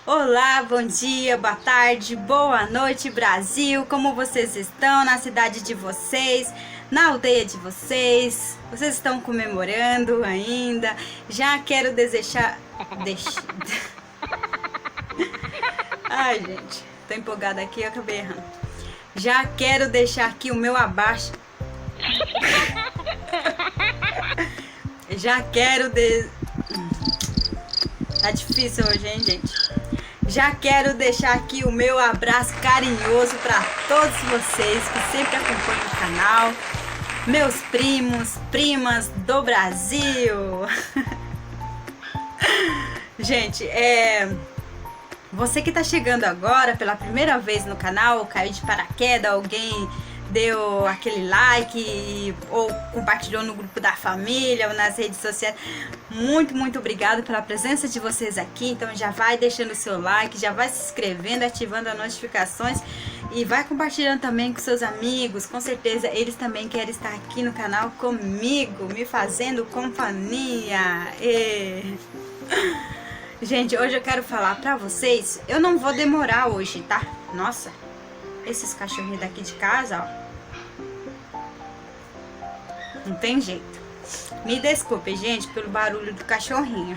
Olá, bom dia, boa tarde, boa noite, Brasil. Como vocês estão na cidade de vocês, na aldeia de vocês? Vocês estão comemorando ainda? Já quero desejar... Ai, gente, tô empolgada aqui, eu acabei errando. Já quero deixar aqui o meu abraço. Já quero Tá difícil hoje, hein, gente? Já quero deixar aqui o meu abraço carinhoso para todos vocês que sempre acompanham o canal, meus primos, primas do Brasil. Gente, você que tá chegando agora pela primeira vez no canal, caiu de paraquedas, alguém deu aquele like ou compartilhou no grupo da família ou nas redes sociais, muito obrigado pela presença de vocês aqui. Então já vai deixando o seu like, já vai se inscrevendo, ativando as notificações e vai compartilhando também com seus amigos. Com certeza eles também querem estar aqui no canal comigo, me fazendo companhia. Gente, hoje eu quero falar pra vocês, eu não vou demorar hoje, tá? Nossa, esses cachorrinhos daqui de casa, ó, não tem jeito. Me desculpe, gente, pelo barulho do cachorrinho.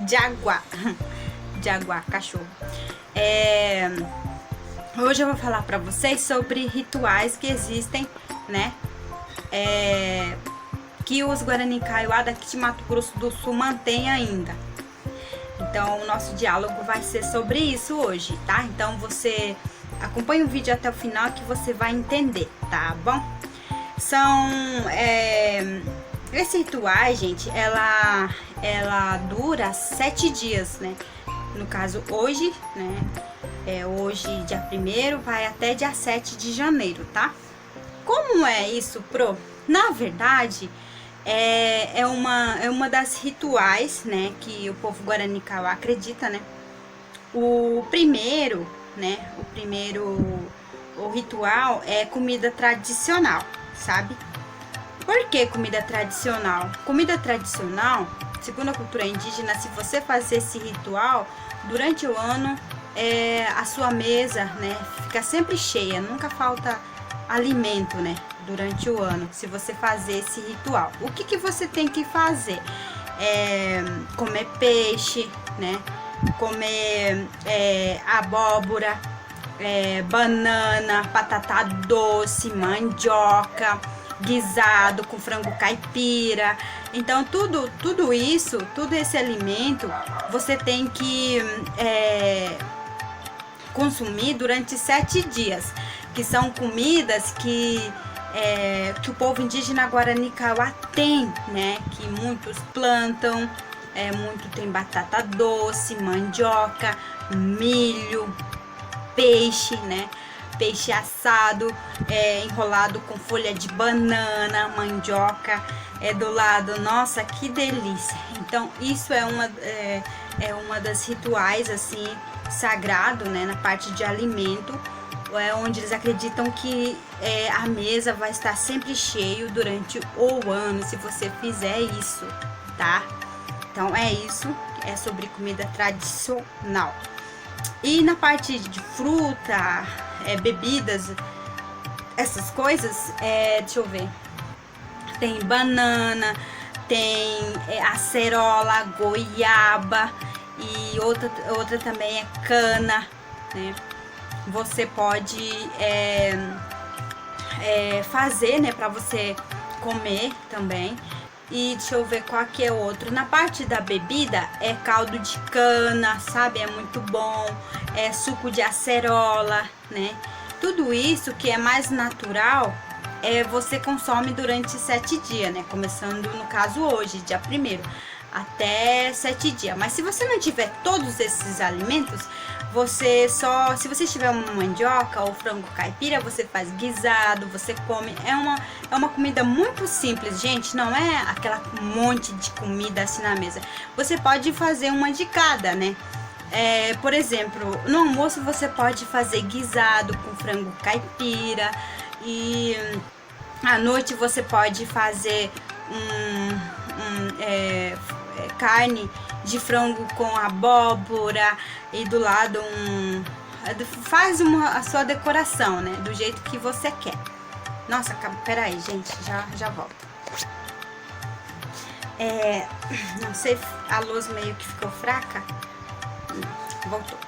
Jaguar, cachorro. Hoje eu vou falar pra vocês sobre rituais que existem, né? Que os Guarani Kaiowá daqui de Mato Grosso do Sul mantêm ainda. Então, o nosso diálogo vai ser sobre isso hoje, tá? Então, você acompanha o vídeo até o final que você vai entender, tá bom? Esse ritual, gente, ela dura 7 dias, né? No caso, hoje, né? Hoje, dia 1º, vai até dia 7 de janeiro, tá? Como é isso, Pro? Na verdade, é uma das rituais, né? Que o povo Guarani Kaiowá acredita, né? O primeiro ritual é comida tradicional, sabe? Por que comida tradicional? Comida tradicional, segundo a cultura indígena, se você fazer esse ritual durante o ano, a sua mesa, né, fica sempre cheia, nunca falta alimento, né, durante o ano, se você fazer esse ritual. O que você tem que fazer? Comer peixe, né? Comer abóbora, banana, batata doce, mandioca, guisado com frango caipira. Então tudo isso, todo esse alimento você tem que consumir durante 7 dias, que são comidas que o povo indígena Guarani Kaiowá tem, né? Que muitos plantam. Muito tem batata doce, mandioca, milho, peixe, né? Peixe assado, enrolado com folha de banana, mandioca, do lado. Nossa, que delícia! Então, isso é uma das rituais, assim, sagrado, né? Na parte de alimento, onde eles acreditam que a mesa vai estar sempre cheio durante o ano, se você fizer isso, tá? Então isso, é sobre comida tradicional. E na parte de fruta, bebidas, essas coisas, deixa eu ver. Tem banana, tem acerola, goiaba e outra também é cana, né? Você pode fazer, né, para você comer também. E deixa eu ver qual que é o outro. Na parte da bebida é caldo de cana, sabe? É muito bom. É suco de acerola, né? Tudo isso que é mais natural, você consome durante 7 dias, né? Começando no caso hoje, dia 1º, até 7 dias. Mas se você não tiver todos esses alimentos, se você tiver uma mandioca ou frango caipira, você faz guisado, você come. É uma comida muito simples, gente. Não é aquela monte de comida assim na mesa. Você pode fazer uma de cada, né? Por exemplo, no almoço você pode fazer guisado com frango caipira. E à noite você pode fazer carne de frango com abóbora e do lado faz a sua decoração, né, do jeito que você quer. Nossa, peraí, gente, já volto. Não sei, a luz meio que ficou fraca. Voltou.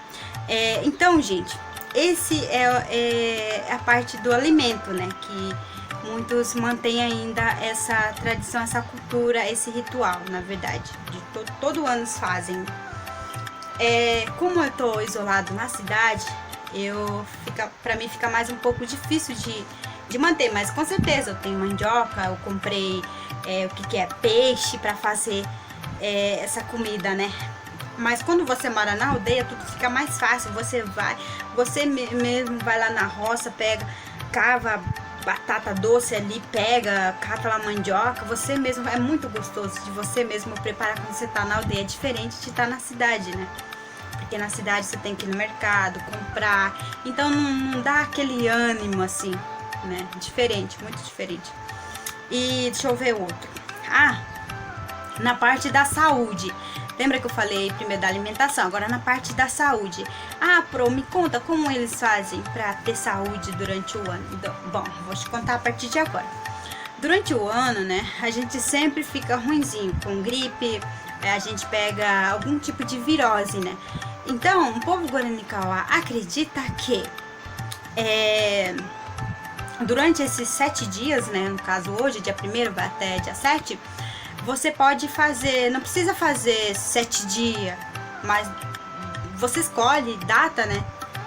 Então, gente, esse é a parte do alimento, né, que muitos mantêm ainda essa tradição, essa cultura, esse ritual, na verdade, de todo ano fazem. Como eu tô isolado na cidade, pra mim fica mais um pouco difícil de manter, mas com certeza eu tenho mandioca, eu comprei o que é peixe para fazer essa comida, né? Mas quando você mora na aldeia, tudo fica mais fácil. Você mesmo vai lá na roça, cava batata doce ali, cata lá mandioca. Você mesmo, é muito gostoso de você mesmo preparar quando você tá na aldeia. É diferente de estar na cidade, né? Porque na cidade você tem que ir no mercado, comprar. Então não dá aquele ânimo assim, né? Diferente, muito diferente. E deixa eu ver outro. Na parte da saúde. Lembra que eu falei primeiro da alimentação? Agora na parte da saúde. Pro, me conta como eles fazem para ter saúde durante o ano. Então, bom, vou te contar a partir de agora. Durante o ano, né, a gente sempre fica ruinzinho, com gripe, a gente pega algum tipo de virose, né? Então, o povo Guarani Kaiowá acredita que durante esses 7 dias, né, no caso hoje, dia 1º vai até dia 7, você pode fazer, não precisa fazer 7 dias, mas você escolhe data, né?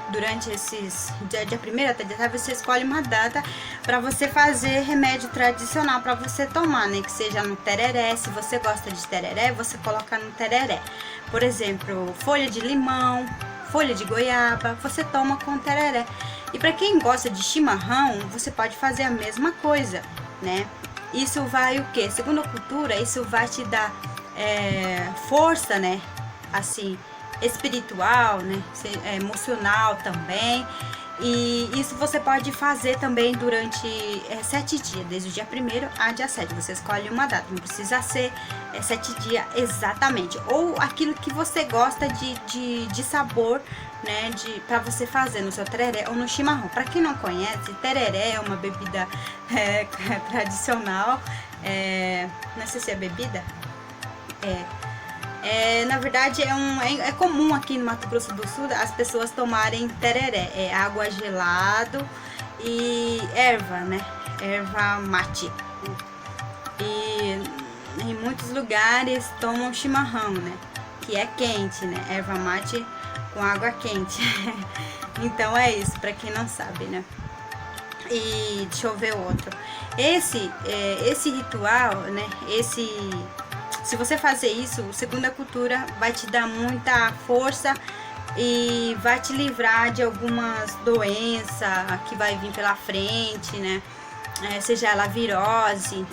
Durante esses dia 1º até dia 7, você escolhe uma data para você fazer remédio tradicional para você tomar, né? Que seja no tereré. Se você gosta de tereré, você coloca no tereré. Por exemplo, folha de limão, folha de goiaba, você toma com tereré. E para quem gosta de chimarrão, você pode fazer a mesma coisa, né? Isso vai o quê? Segundo a cultura, isso vai te dar força, né? Assim, espiritual, né? Emocional também. E isso você pode fazer também durante 7 dias, desde o dia 1º a dia 7. Você escolhe uma data, não precisa ser 7 dias exatamente. Ou aquilo que você gosta de sabor, né, para você fazer no seu tereré ou no chimarrão. Para quem não conhece, tereré é uma bebida tradicional, não sei se é bebida, na verdade é comum aqui no Mato Grosso do Sul as pessoas tomarem tereré, água gelado e erva, né, erva mate. E em muitos lugares tomam chimarrão, né, que é quente, né, erva mate com água quente. Então é isso, para quem não sabe, né. E deixa eu ver outro. Esse ritual, né, se você fazer isso, segundo a cultura, vai te dar muita força e vai te livrar de algumas doenças que vai vir pela frente, né, seja ela virose,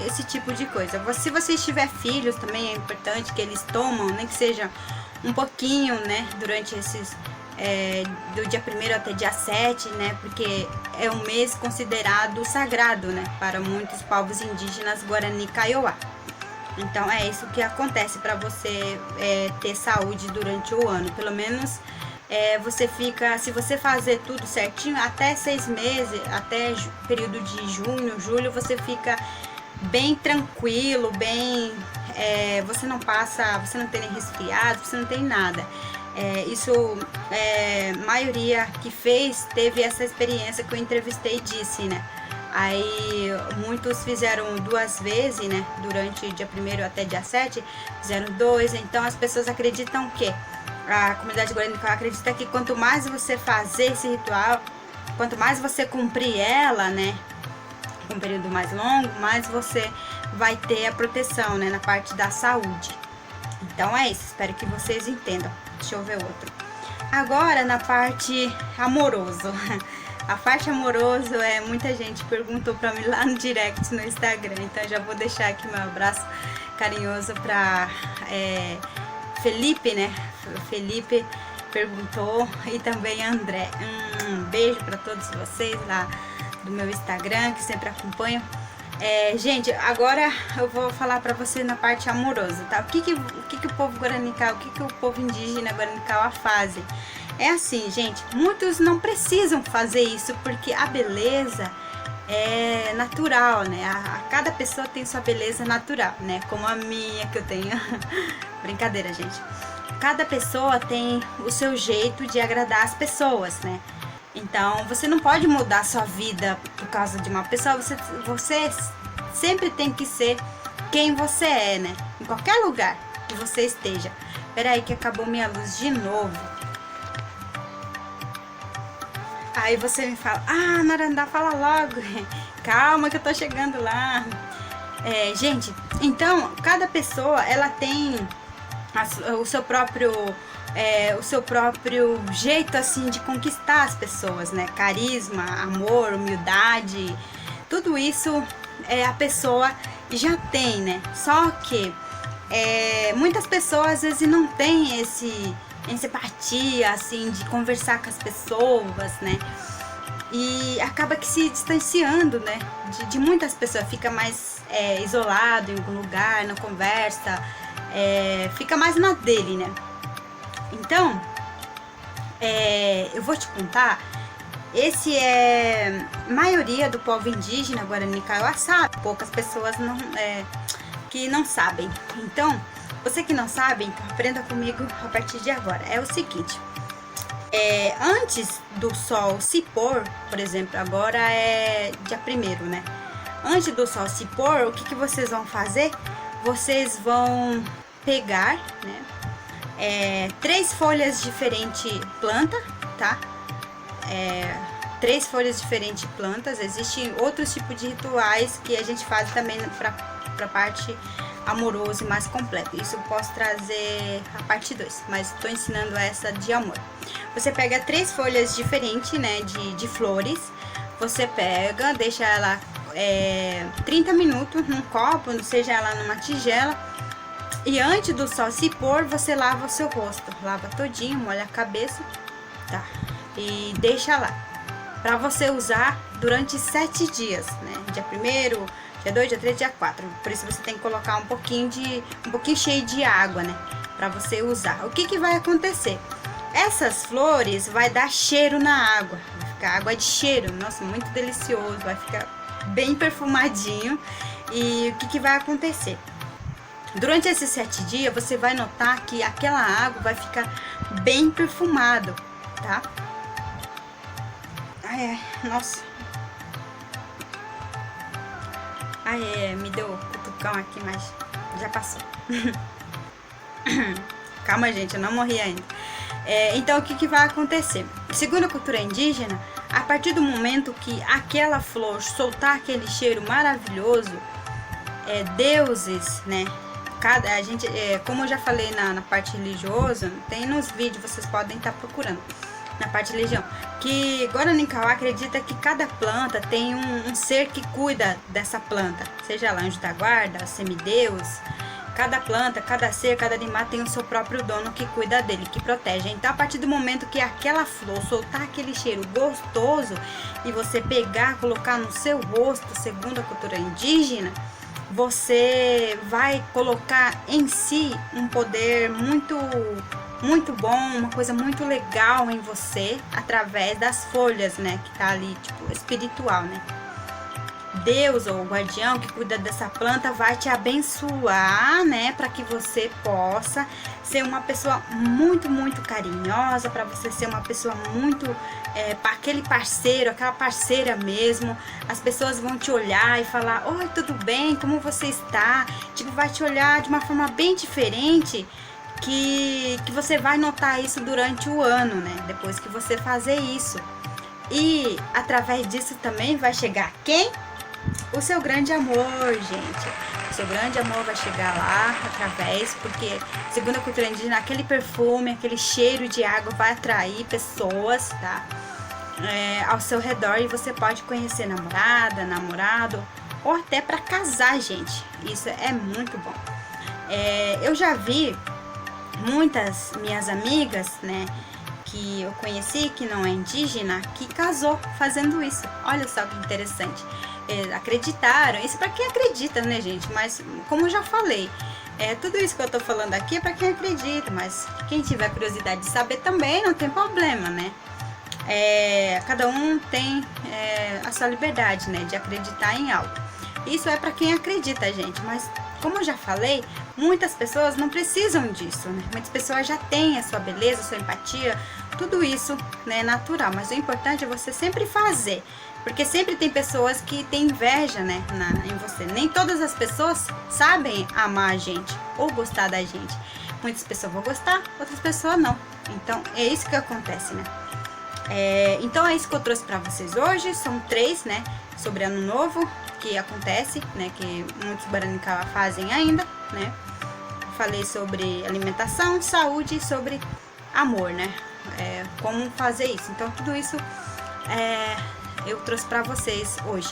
esse tipo de coisa. Se você tiver filhos, também é importante que eles tomam, nem que seja um pouquinho, né, durante esses do dia 1º até dia 7, né, porque é um mês considerado sagrado, né, para muitos povos indígenas Guarani Kaiowá. Então é isso que acontece para você ter saúde durante o ano. Pelo menos você fica, se você fazer tudo certinho, até 6 meses, até período de junho, julho, você fica bem tranquilo, você não tem nem resfriado, você não tem nada. Maioria que teve essa experiência que eu entrevistei e disse, né? Aí muitos fizeram 2 vezes, né? Durante dia 1º até dia 7, fizeram 2. Então as pessoas acreditam que a comunidade Guarani Kaiowá acredita que quanto mais você fazer esse ritual, quanto mais você cumprir ela, né, um período mais longo, mais você vai ter a proteção, né, na parte da saúde. Então é isso, espero que vocês entendam. Deixa eu ver outro. Agora na parte amoroso. A parte amoroso muita gente perguntou pra mim lá no direct no Instagram, então já vou deixar aqui meu abraço carinhoso pra Felipe, né? Felipe perguntou, e também André. Um beijo pra todos vocês lá do meu Instagram, que sempre acompanham. Gente, agora eu vou falar pra você na parte amorosa, tá? O que o povo Guaranical, o que o povo indígena Guaranical fazem? É assim, gente, muitos não precisam fazer isso porque a beleza é natural, né? Cada pessoa tem sua beleza natural, né? Como a minha que eu tenho. Brincadeira, gente. Cada pessoa tem o seu jeito de agradar as pessoas, né? Então, você não pode mudar sua vida por causa de uma pessoa. Você sempre tem que ser quem você é, né? Em qualquer lugar que você esteja. Peraí que acabou minha luz de novo. Aí você me fala, Narandá, fala logo. Calma que eu tô chegando lá. Gente, então, cada pessoa, ela tem o seu próprio jeito assim de conquistar as pessoas, né? Carisma, amor, humildade, tudo isso a pessoa já tem, né? Só que muitas pessoas às vezes não têm essa empatia assim de conversar com as pessoas, né? E acaba que se distanciando, né? De muitas pessoas, fica mais isolado em algum lugar, não conversa, fica mais na dele, né? Então, eu vou te contar, esse é maioria do povo indígena Guarani Kaiowá sabe, poucas pessoas que não sabem. Então, você que não sabe, então aprenda comigo a partir de agora. É o seguinte, antes do sol se pôr, por exemplo, agora é dia 1º, né? Antes do sol se pôr, o que vocês vão fazer? Vocês vão pegar, né? 3 folhas diferentes planta, tá? 3 folhas diferentes plantas. Existem outros tipos de rituais que a gente faz também pra parte amorosa e mais completa. Isso eu posso trazer a parte 2, mas estou ensinando essa de amor. Você pega 3 folhas diferentes, né, de flores. Você pega, deixa ela 30 minutos num copo, seja ela numa tigela. E antes do sol se pôr, você lava o seu rosto. Lava todinho, molha a cabeça, tá? E deixa lá. Pra você usar durante 7 dias, né? Dia 1º, dia 2, dia 3, dia 4. Por isso você tem que colocar um pouquinho cheio de água, né? Pra você usar. O que vai acontecer? Essas flores vai dar cheiro na água. Vai ficar água de cheiro. Nossa, muito delicioso. Vai ficar bem perfumadinho. E o que vai acontecer? Durante esses 7 dias, você vai notar que aquela água vai ficar bem perfumado, tá? Nossa. Me deu um cutucão aqui, mas já passou. Calma, gente, eu não morri ainda. Então, o que vai acontecer? Segundo a cultura indígena, a partir do momento que aquela flor soltar aquele cheiro maravilhoso, deuses, né? A gente, como eu já falei na parte religiosa, tem nos vídeos, vocês podem estar procurando na parte de religião, que Guarani Kaiowá acredita que cada planta tem um ser que cuida dessa planta, seja lá anjo da guarda, semideus. Cada planta, cada ser, cada animal tem o seu próprio dono que cuida dele, que protege. Então, a partir do momento que aquela flor soltar aquele cheiro gostoso e você pegar, colocar no seu rosto, segundo a cultura indígena, você vai colocar em si um poder muito bom, uma coisa muito legal em você, através das folhas, né, que tá ali, tipo, espiritual, né. Deus ou o guardião que cuida dessa planta vai te abençoar, né, para que você possa ser uma pessoa muito, muito carinhosa, para você ser uma pessoa muito, aquele parceiro, aquela parceira mesmo. As pessoas vão te olhar e falar, oi, tudo bem? Como você está? Tipo, vai te olhar de uma forma bem diferente, que você vai notar isso durante o ano, né, depois que você fazer isso. E através disso também vai chegar quem? O seu grande amor, gente. O seu grande amor vai chegar lá através, porque segundo a cultura indígena, aquele perfume, aquele cheiro de água vai atrair pessoas, tá? Ao seu redor, e você pode conhecer namorada, namorado, ou até para casar, gente. Isso é muito bom. Eu já vi muitas minhas amigas, né, que eu conheci, que não é indígena, que casou fazendo isso. Olha só que interessante. acreditaram. Isso para quem acredita, né, gente? Mas como eu já falei, tudo isso que eu tô falando aqui é para quem acredita, mas quem tiver curiosidade de saber também não tem problema, né? Cada um tem a sua liberdade, né, de acreditar em algo. Isso é para quem acredita, gente, mas como eu já falei, muitas pessoas não precisam disso, né? Muitas pessoas já têm a sua beleza, a sua empatia, tudo isso, né, é natural, mas o importante é você sempre fazer, porque sempre tem pessoas que têm inveja, né, em você. Nem todas as pessoas sabem amar a gente ou gostar da gente. Muitas pessoas vão gostar, outras pessoas não. Então é isso que acontece, né? Então é isso que eu trouxe para vocês hoje. São 3, né, sobre ano novo que acontece, né, que muitos Baranicauá fazem ainda, né? Falei sobre alimentação, saúde e sobre amor, né? Como fazer isso. Então tudo isso eu trouxe para vocês hoje.